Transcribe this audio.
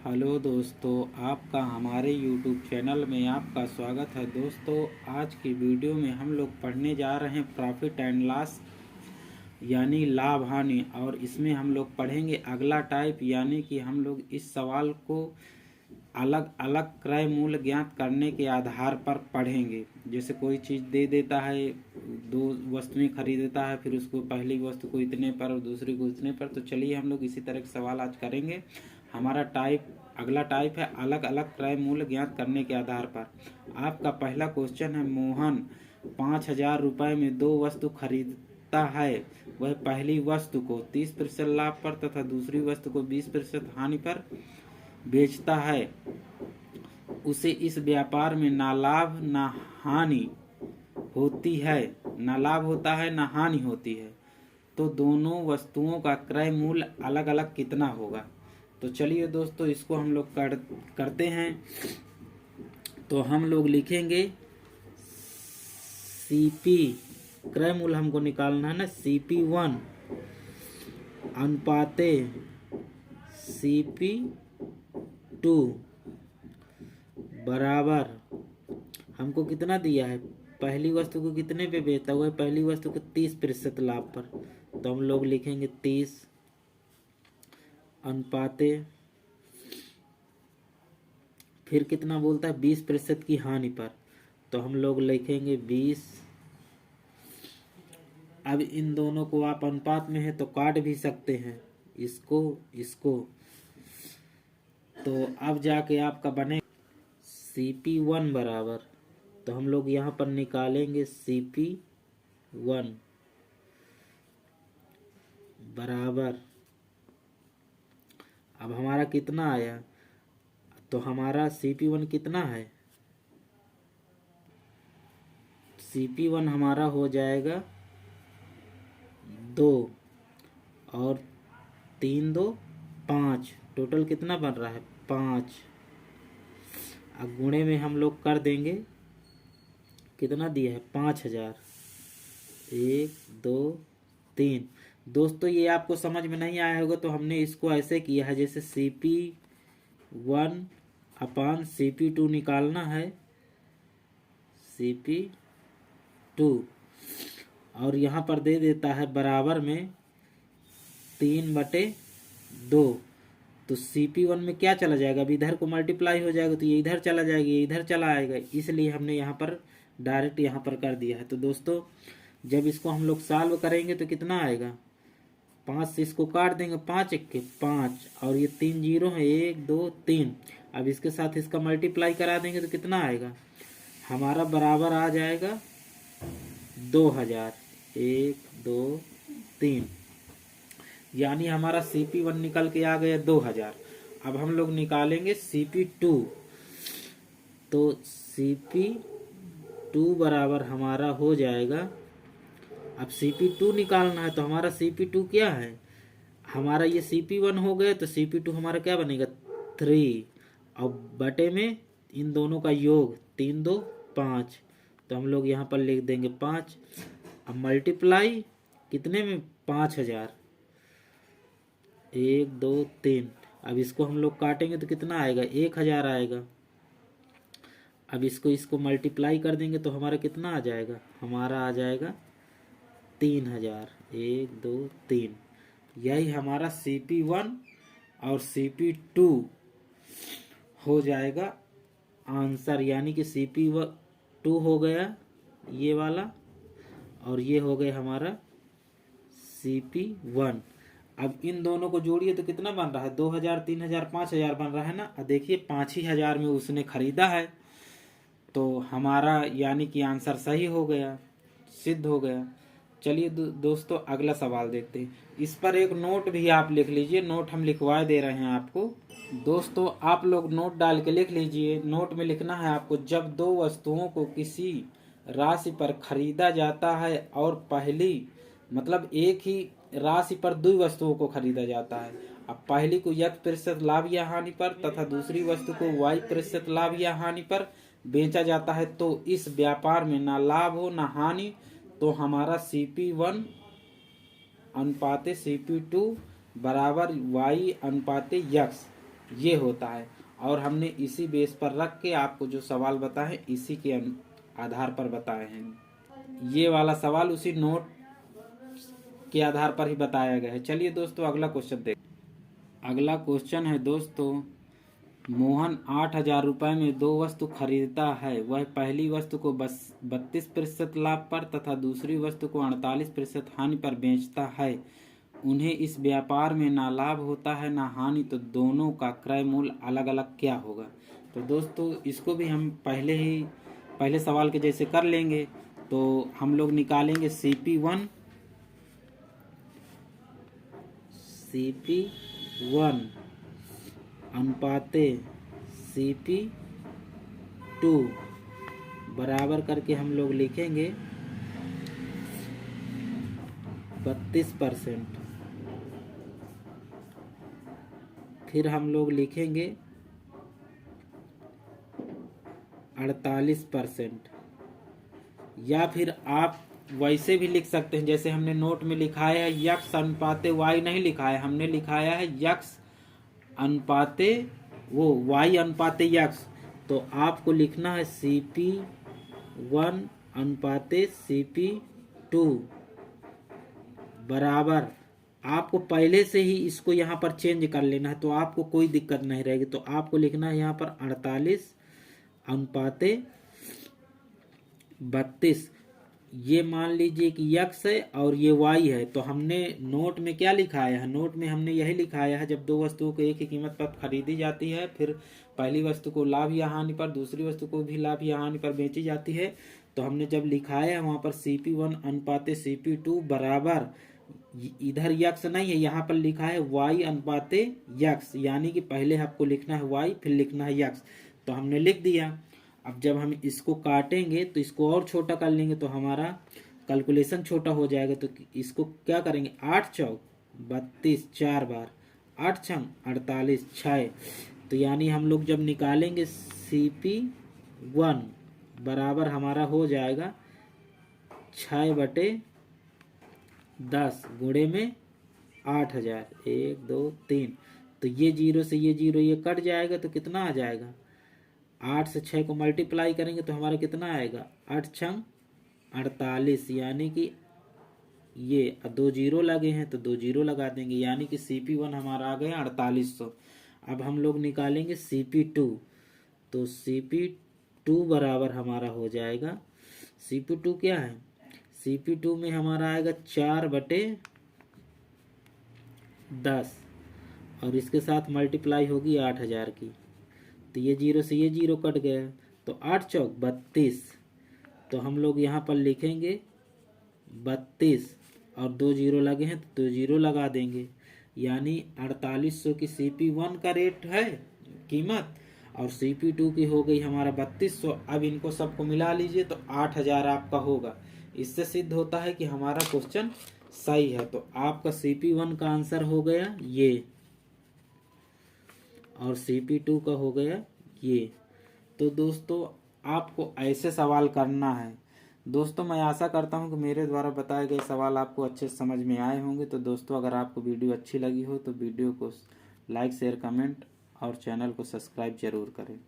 Hello दोस्तों, आपका हमारे YouTube चैनल में आपका स्वागत है। दोस्तों, आज की वीडियो में हम लोग पढ़ने जा रहे हैं प्रॉफिट एंड लॉस यानी लाभ हानि, और इसमें हम लोग पढ़ेंगे अगला टाइप, यानी कि हम लोग इस सवाल को अलग अलग क्रय मूल्य ज्ञात करने के आधार पर पढ़ेंगे। जैसे कोई चीज़ दे देता है, दो वस्तुएं खरीदता है, फिर उसको पहली वस्तु को इतने पर और दूसरी को इतने पर। तो चलिए हम लोग इसी तरह के सवाल आज करेंगे। हमारा अगला टाइप है अलग अलग क्रय मूल्य ज्ञात करने के आधार पर। आपका पहला क्वेश्चन है, मोहन 5,000 रुपये में दो वस्तु खरीदता है। वह पहली वस्तु को 30% लाभ पर तथा दूसरी वस्तु को 20% हानि पर बेचता है। उसे इस व्यापार में ना लाभ ना हानि होती है, ना लाभ होता है ना हानि होती है। तो दोनों वस्तुओं का क्रय मूल्य अलग अलग कितना होगा? तो चलिए दोस्तों, इसको हम लोग करते हैं। तो हम लोग लिखेंगे CP, क्रय मूल्य हमको निकालना है ना, CP1 अनुपाते CP2 बराबर, हमको कितना दिया है, पहली वस्तु को कितने पे बेचता हुआ है, पहली वस्तु को 30% लाभ पर। तो हम लोग लिखेंगे 30 अनुपाते, फिर कितना बोलता है, 20% की हानि पर। तो हम लोग लिखेंगे 20। अब इन दोनों को आप अनुपात में है तो काट भी सकते हैं, इसको। तो अब जाके आपका बने CP1 बराबर, तो हम लोग यहाँ पर निकालेंगे CP1 बराबर, अब हमारा कितना आया, तो हमारा CP1 कितना है, CP1 हमारा हो जाएगा 2 और 3 2 5, टोटल कितना बन रहा है 5। अब गुणे में हम लोग कर देंगे, कितना दिया है 5,000, 1 2 3। दोस्तों, ये आपको समझ में नहीं आया होगा तो हमने इसको ऐसे किया है, जैसे CP1 अपान CP2 निकालना है, CP2, और यहाँ पर दे देता है बराबर में 3/2। तो CP1 में क्या चला जाएगा, अब इधर को मल्टीप्लाई हो जाएगा तो ये इधर चला जाएगा, ये इधर चला आएगा, इसलिए हमने यहाँ पर डायरेक्ट यहाँ पर कर दिया है। तो दोस्तों, जब इसको हम लोग सॉल्व करेंगे तो कितना आएगा, 5 से इसको काट देंगे, 5 1 5, और ये 3 जीरो है, 1 2 3। अब इसके साथ इसका मल्टीप्लाई करा देंगे तो कितना आएगा, हमारा बराबर आ जाएगा 2,000, 1 2 3, यानी हमारा CP1 निकल के आ गया 2,000। अब हम लोग निकालेंगे CP2। तो CP2 बराबर हमारा हो जाएगा, अब CP2 निकालना है तो हमारा CP2 क्या है, हमारा ये CP1 हो गया, तो CP2 हमारा क्या बनेगा 3, और बटे में इन दोनों का योग 3 2 5। तो हम लोग यहाँ पर लिख देंगे 5। अब मल्टीप्लाई कितने में, 5,000, 1 2 3। अब इसको हम लोग काटेंगे तो कितना आएगा, 1,000 आएगा। अब इसको मल्टीप्लाई कर देंगे तो हमारा कितना आ जाएगा, हमारा आ जाएगा 3,000, 1 2 3। यही हमारा CP1 और CP2 हो जाएगा आंसर, यानी कि CP2 हो गया ये वाला, और ये हो गया हमारा CP1। अब इन दोनों को जोड़िए तो कितना बन रहा है, 2,000 3,000 5,000 बन रहा है ना। देखिए 5,000 में उसने खरीदा है, तो हमारा यानी कि आंसर सही हो गया, सिद्ध हो गया। चलिए दोस्तों, अगला सवाल देखते हैं। इस पर एक नोट भी आप लिख लीजिए, नोट हम लिखवा दे रहे हैं आपको। दोस्तों, आप लोग नोट डाल के लिख लीजिए। नोट में लिखना है आपको, जब दो वस्तुओं को किसी राशि पर खरीदा जाता है और पहली, मतलब एक ही राशि पर दो वस्तुओं को खरीदा जाता है। अब पहली को X% लाभ या हानि पर तथा दूसरी वस्तु को Y% लाभ या हानि पर बेचा जाता है, तो इस व्यापार में ना लाभ हो ना हानि। तो हमारा CP1 अनुपाते CP2 बराबर Y अनुपाते X, ये होता है। और हमने इसी बेस पर रख के आपको जो सवाल बताए इसी के आधार पर बताए हैं। ये वाला सवाल उसी नोट के आधार पर ही बताया गया है। चलिए दोस्तों अगला क्वेश्चन देख। अगला क्वेश्चन है दोस्तों, मोहन 8,000 रुपये में 2 वस्तु खरीदता है। वह पहली वस्तु को 32% लाभ पर तथा दूसरी वस्तु को 48% हानि पर बेचता है। उन्हें इस व्यापार में ना लाभ होता है ना हानि, तो दोनों का क्रय मूल्य अलग अलग क्या होगा। तो दोस्तों इसको भी हम पहले सवाल के जैसे कर लेंगे। तो हम लोग निकालेंगे CP1 अनुपाते CP2 बराबर करके हम लोग लिखेंगे 32%। फिर हम लोग लिखेंगे 48%। या फिर आप वैसे भी लिख सकते हैं जैसे हमने नोट में लिखाया है यक्स अनुपाते वाई, नहीं लिखा है, हमने लिखाया है यक्स अनुपाते वाई अनुपाते यक्स। तो आपको लिखना है CP1 अनुपाते CP2 बराबर, आपको पहले से ही इसको यहाँ पर चेंज कर लेना है तो आपको कोई दिक्कत नहीं रहेगी। तो आपको लिखना है यहाँ पर 48 अनुपाते 32। ये मान लीजिए कि यक्स है और ये वाई है। तो हमने नोट में क्या लिखाया है, नोट में हमने यही लिखाया है जब 2 वस्तुओं को एक ही कीमत पर खरीदी जाती है, फिर पहली वस्तु को लाभ या हानि पर, दूसरी वस्तु को भी लाभ या हानि पर बेची जाती है। तो हमने जब लिखाया है वहाँ पर CP1 अनुपाते CP2 बराबर, इधर यक्स नहीं है, यहाँ पर लिखा है वाई अनुपाते यक्स, यानी कि पहले आपको लिखना है वाई फिर लिखना है यक्स। तो हमने लिख दिया। अब जब हम इसको काटेंगे तो इसको और छोटा कर लेंगे तो हमारा कैलकुलेशन छोटा हो जाएगा। तो इसको क्या करेंगे, 8 चौक 32 4 बार, 8 छंग 48 6। तो यानी हम लोग जब निकालेंगे CP1 बराबर हमारा हो जाएगा 6/10 गुणे में 8,000, 1 2 3। तो ये 0 से ये 0 ये कट जाएगा तो कितना आ जाएगा, 8 से 6 को मल्टीप्लाई करेंगे तो हमारा कितना आएगा, 8 छंग 48। यानी कि ये 2 जीरो लगे हैं तो 2 जीरो लगा देंगे, यानी कि CP1 हमारा आ गया 4800। अब हम लोग निकालेंगे CP2। तो CP2 बराबर हमारा हो जाएगा, CP2 क्या है, CP2 में हमारा आएगा 4/10 और इसके साथ मल्टीप्लाई होगी 8,000 की। तो ये 0 से ये 0 कट गया तो 8 चौक 32। तो हम लोग यहाँ पर लिखेंगे 32 और 2 जीरो लगे हैं तो 2 जीरो लगा देंगे, यानी 4800 की CP1 का रेट है कीमत और CP2 की हो गई हमारा 3200। अब इनको सबको मिला लीजिए तो 8,000 आपका होगा। इससे सिद्ध होता है कि हमारा क्वेश्चन सही है। तो आपका CP1 का आंसर हो गया ये और CP2 का हो गया ये। तो दोस्तों आपको ऐसे सवाल करना है। दोस्तों मैं आशा करता हूं कि मेरे द्वारा बताए गए सवाल आपको अच्छे समझ में आए होंगे। तो दोस्तों अगर आपको वीडियो अच्छी लगी हो तो वीडियो को लाइक शेयर कमेंट और चैनल को सब्सक्राइब जरूर करें।